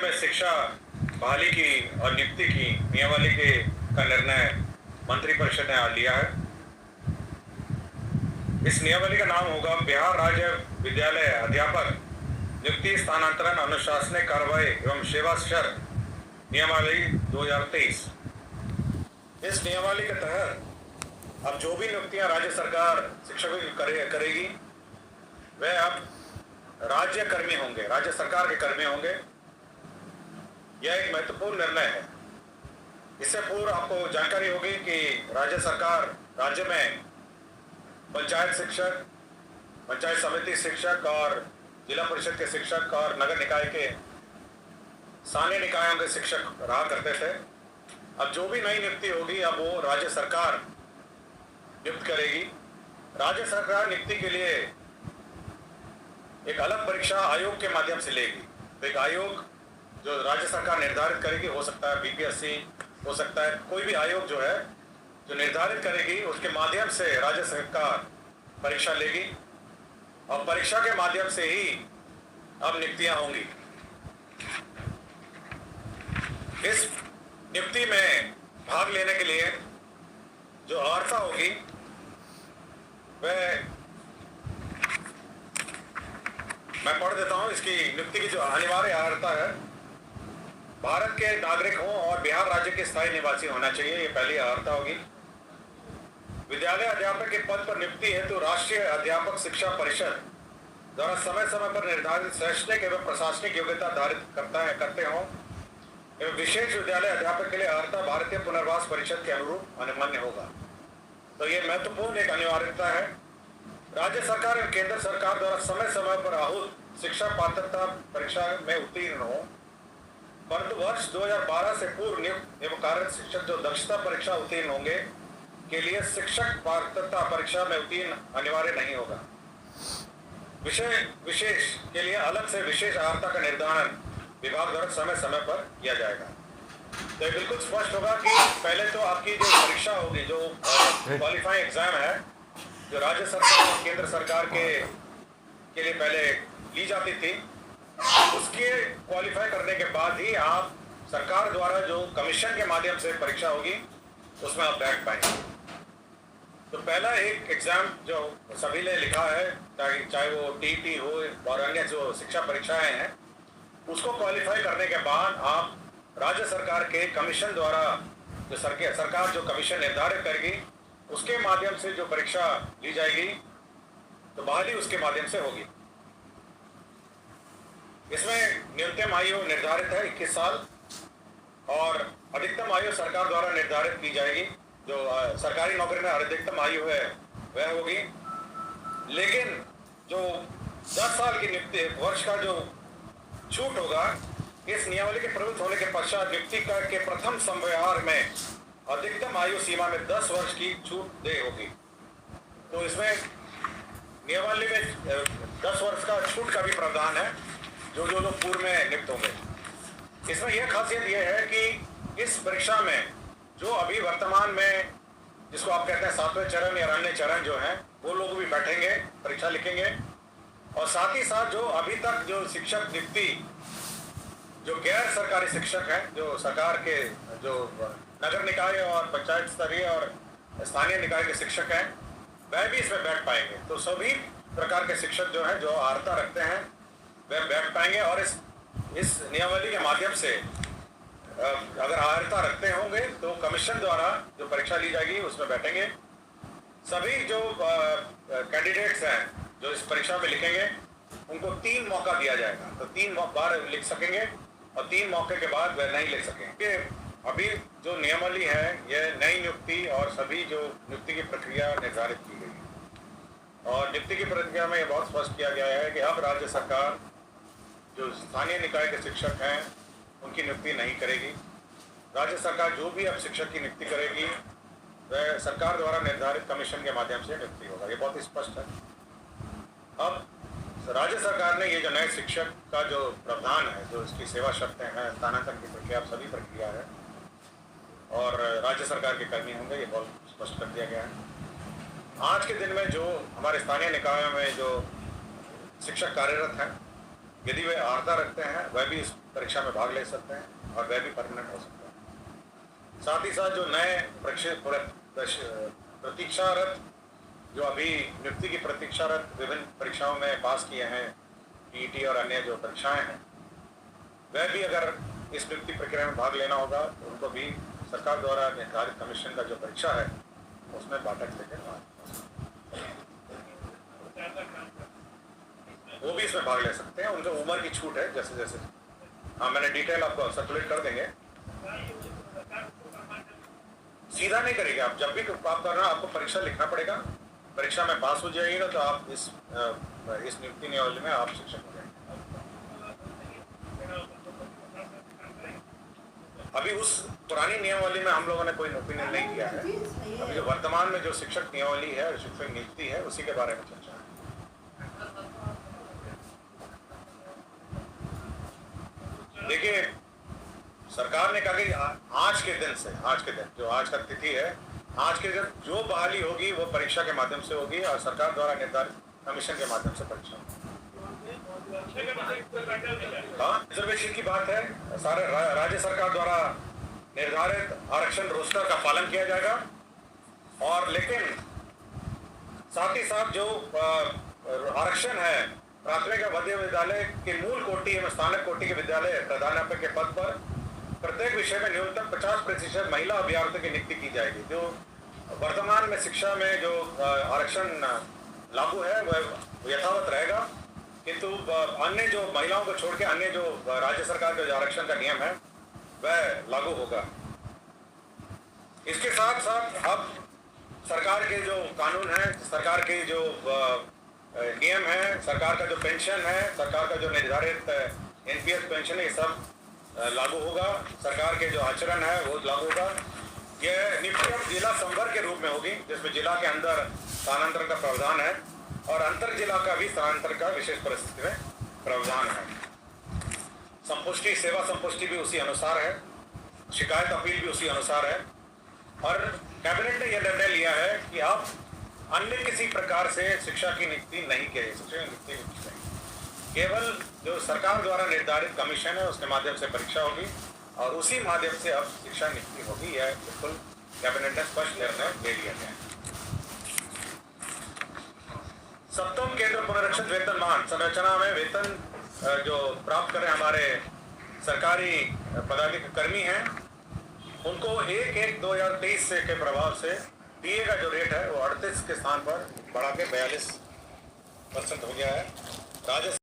में शिक्षा बहाली की और नियुक्ति की नियमावली का निर्णय मंत्रिपरिषद ने लिया है। इस नियमावली का नाम होगा बिहार राज्य विद्यालय अध्यापक नियुक्ति स्थानांतरण अनुशासनिक कार्रवाई एवं सेवा शर्त नियमावली 2023। इस नियमावली के तहत अब जो भी नियुक्तियां राज्य सरकार शिक्षकों की करेगी वह अब राज्य कर्मी होंगे, राज्य सरकार के कर्मी होंगे। यह एक महत्वपूर्ण निर्णय है। इससे पूर्व आपको जानकारी होगी कि राज्य सरकार राज्य में पंचायत शिक्षक, पंचायत समिति शिक्षक और जिला परिषद के शिक्षक और नगर निकाय के स्थानीय निकायों के शिक्षक रहा करते थे। अब जो भी नई नियुक्ति होगी अब वो राज्य सरकार नियुक्त करेगी। राज्य सरकार नियुक्ति के लिए एक अलग परीक्षा आयोग के माध्यम से लेगी। तो एक आयोग जो राज्य सरकार निर्धारित करेगी, हो सकता है बीपीएससी, हो सकता है कोई भी आयोग जो है जो निर्धारित करेगी, उसके माध्यम से राज्य सरकार परीक्षा लेगी और परीक्षा के माध्यम से ही अब नियुक्तियां होंगी। इस नियुक्ति में भाग लेने के लिए जो अर्हता होगी वह मैं पढ़ देता हूं। इसकी नियुक्ति की जो अनिवार्य अर्हता है, भारत के नागरिक हों और बिहार राज्य के स्थायी निवासी होना चाहिए, ये पहली अर्हता होगी। विद्यालय अध्यापक के पद पर नियुक्ति है तो राष्ट्रीय अध्यापक शिक्षा परिषद द्वारा समय समय पर निर्धारित शैक्षणिक एवं प्रशासनिक योग्यता धारित करते हों एवं विशेष विद्यालय अध्यापक के लिए अर्हता भारतीय पुनर्वास परिषद के अनुरूप अनुमान्य होगा। तो ये महत्वपूर्ण एक अनिवार्यता है। राज्य सरकार और केंद्र सरकार द्वारा समय समय पर आहूत शिक्षा पात्रता परीक्षा में उत्तीर्ण हो, परंतु वर्ष 2012 से पूर्व नियुक्त एवं कार्यरत शिक्षक जो दक्षता परीक्षा उत्तीर्ण होंगे के लिए शिक्षक पात्रता परीक्षा में उत्तीर्ण अनिवार्य नहीं होगा। विषय विशेष के लिए अलग से विशेष अर्हता का निर्धारण विभाग द्वारा समय समय पर किया जाएगा। तो बिल्कुल स्पष्ट होगा कि पहले तो आपकी जो परीक्षा होगी, जो क्वालिफाइंग एग्जाम है, जो राज्य सरकार और केंद्र सरकार के लिए पहले ली जाती थी, उसके क्वालिफाई करने के बाद ही आप सरकार द्वारा जो कमीशन के माध्यम से परीक्षा होगी उसमें आप बैठ पाएंगे। तो पहला एक एग्जाम जो सभी ने लिखा है, चाहे वो टीईटी हो और अन्य जो शिक्षा परीक्षाएं हैं, उसको क्वालिफाई करने के बाद आप राज्य सरकार के कमीशन द्वारा जो सरकार जो कमीशन निर्धारित करेगी उसके माध्यम से जो परीक्षा ली जाएगी तो बहाली उसके माध्यम से होगी। इसमें न्यूनतम आयु निर्धारित है 21 साल और अधिकतम आयु सरकार द्वारा निर्धारित की जाएगी। जो सरकारी नौकरी में अधिकतम आयु है वह होगी, लेकिन जो 10 साल की नियुक्ति वर्ष का जो छूट होगा, इस नियमावली के प्रवृत्त होने के पश्चात नियुक्ति के प्रथम संव्यवहार में अधिकतम आयु सीमा में 10 वर्ष की छूट दे होगी। तो इसमें नियमावली में 10 वर्ष का छूट का भी प्रावधान है जो लोग पूर्व में नियुक्त होंगे। इसमें यह खासियत यह है कि इस परीक्षा में जो अभी वर्तमान में जिसको आप कहते हैं 7वें चरण या अन्य चरण जो हैं, वो लोग भी बैठेंगे, परीक्षा लिखेंगे। और साथ ही साथ जो अभी तक जो शिक्षक नियुक्ति जो गैर सरकारी शिक्षक हैं, जो सरकार के जो नगर निकाय और पंचायत स्तरीय और स्थानीय निकाय के शिक्षक हैं, वह भी इसमें बैठ पाएंगे। तो सभी प्रकार के शिक्षक जो हैं, जो अर्हता रखते हैं, वह बैठ पाएंगे। और इस नियमावली के माध्यम से अगर अर्हता रखते होंगे तो कमीशन द्वारा जो परीक्षा ली जाएगी उसमें बैठेंगे। सभी जो कैंडिडेट्स हैं जो इस परीक्षा में लिखेंगे उनको 3 मौका दिया जाएगा। तो 3 बार लिख सकेंगे और 3 मौके के बाद वह नहीं लिख सकेंगे। अभी जो नियमावली है यह नई नियुक्ति और सभी जो नियुक्ति की प्रक्रिया निर्धारित की गई और नियुक्ति की प्रक्रिया में यह बहुत स्पष्ट किया गया है कि अब राज्य सरकार जो स्थानीय निकाय के शिक्षक हैं उनकी नियुक्ति नहीं करेगी। राज्य सरकार जो भी अब शिक्षक की नियुक्ति करेगी वह सरकार द्वारा निर्धारित कमीशन के माध्यम से नियुक्ति होगा। ये बहुत स्पष्ट है। अब राज्य सरकार ने ये जो नए शिक्षक का जो प्रावधान है, जो इसकी सेवा शर्तें हैं, स्थानांतरण की प्रक्रिया, सभी प्रक्रिया है और राज्य सरकार के कर्मी होंगे, ये बहुत स्पष्ट कर दिया गया है। आज के दिन में जो हमारे स्थानीय निकायों में जो शिक्षक कार्यरत हैं यदि वे अर्हता रखते हैं वह भी इस परीक्षा में भाग ले सकते हैं और वह भी परमानेंट हो सकता है। साथ ही साथ जो नए प्रतीक्षारत जो अभी नियुक्ति की प्रतीक्षारत विभिन्न परीक्षाओं में पास किए हैं, पीईटी और अन्य जो परीक्षाएं हैं, वह भी अगर इस नियुक्ति प्रक्रिया में भाग लेना होगा तो उनको भी सरकार द्वारा निर्धारित कमीशन का जो परीक्षा है उसमें बाटक लेकर वो भी इसमें भाग ले सकते हैं। उनके उम्र की छूट है जैसे जैसे, हाँ मैंने डिटेल आपको सर्कुलेट कर देंगे। सीधा नहीं करेंगे आप, जब भी आप करना आपको परीक्षा लिखना पड़ेगा, परीक्षा में पास हो जाइएगा तो आप इस नियुक्ति नियमावली में आप शिक्षक हो जाएंगे। अभी उस पुरानी नियमावली में हम लोगों ने कोई ओपिनियन नहीं किया है। अभी जो वर्तमान में जो शिक्षक नियमावली है और शिक्षक नियुक्ति है उसी के बारे में चर्चा है। देखिए सरकार ने कहा कि आज के दिन जो आज का तिथि है, आज के दिन जो बहाली होगी वो परीक्षा के माध्यम से होगी और सरकार द्वारा निर्धारित कमीशन के माध्यम से परीक्षा होगी। हाँ, रिजर्वेशन की बात है, सारे राज्य सरकार द्वारा निर्धारित आरक्षण रोस्टर का पालन किया जाएगा। और लेकिन साथ ही साथ जो आरक्षण है प्राथमिक या मध्य विद्यालय के मूल कोटि एवं स्थानक कोटि के विद्यालय प्रधानाध्यापक के पद पर प्रत्येक विषय में न्यूनतम 50% महिला अभ्यर्थियों की नियुक्ति की जाएगी। जो वर्तमान में शिक्षा में जो आरक्षण लागू है वह यथावत रहेगा, किंतु अन्य जो महिलाओं को छोड़ के अन्य जो राज्य सरकार का जो आरक्षण का नियम है वह लागू होगा। इसके साथ साथ अब सरकार के जो कानून है, सरकार के जो नियम है, सरकार का जो पेंशन है, सरकार का जो निर्धारित एनपीएस पेंशन है, ये सब लागू होगा। सरकार के जो आचरण है वो लागू होगा। यह नियुक्ति जिला संवर्ग के रूप में होगी, जिसमें जिला के अंदर स्थानांतरण का प्रावधान है और अंतर जिला का भी स्थानांतरण का विशेष परिस्थिति में प्रावधान है। संपुष्टि, सेवा संपुष्टि भी उसी अनुसार है, शिकायत अपील भी उसी अनुसार है। और कैबिनेट ने यह निर्णय लिया है कि आप अन्य किसी प्रकार से शिक्षा की नियुक्ति नहीं की, शिक्षा की नियुक्ति नहीं, केवल जो सरकार द्वारा निर्धारित कमीशन है उसके माध्यम से परीक्षा होगी और उसी माध्यम से अब शिक्षा नियुक्ति होगी। यह बिल्कुल कैबिनेट ने स्पष्ट निर्णय ले लिया गया है। सप्तम केंद्र पुनरीक्षित वेतनमान संरचना में वेतन जो प्राप्त करें हमारे सरकारी पदाधिकारी कर्मी हैं, उनको 1/1/2023 से के प्रभाव से डीए का जो रेट है वो 38 के स्थान पर बढ़ा के 42% हो गया है। राज्य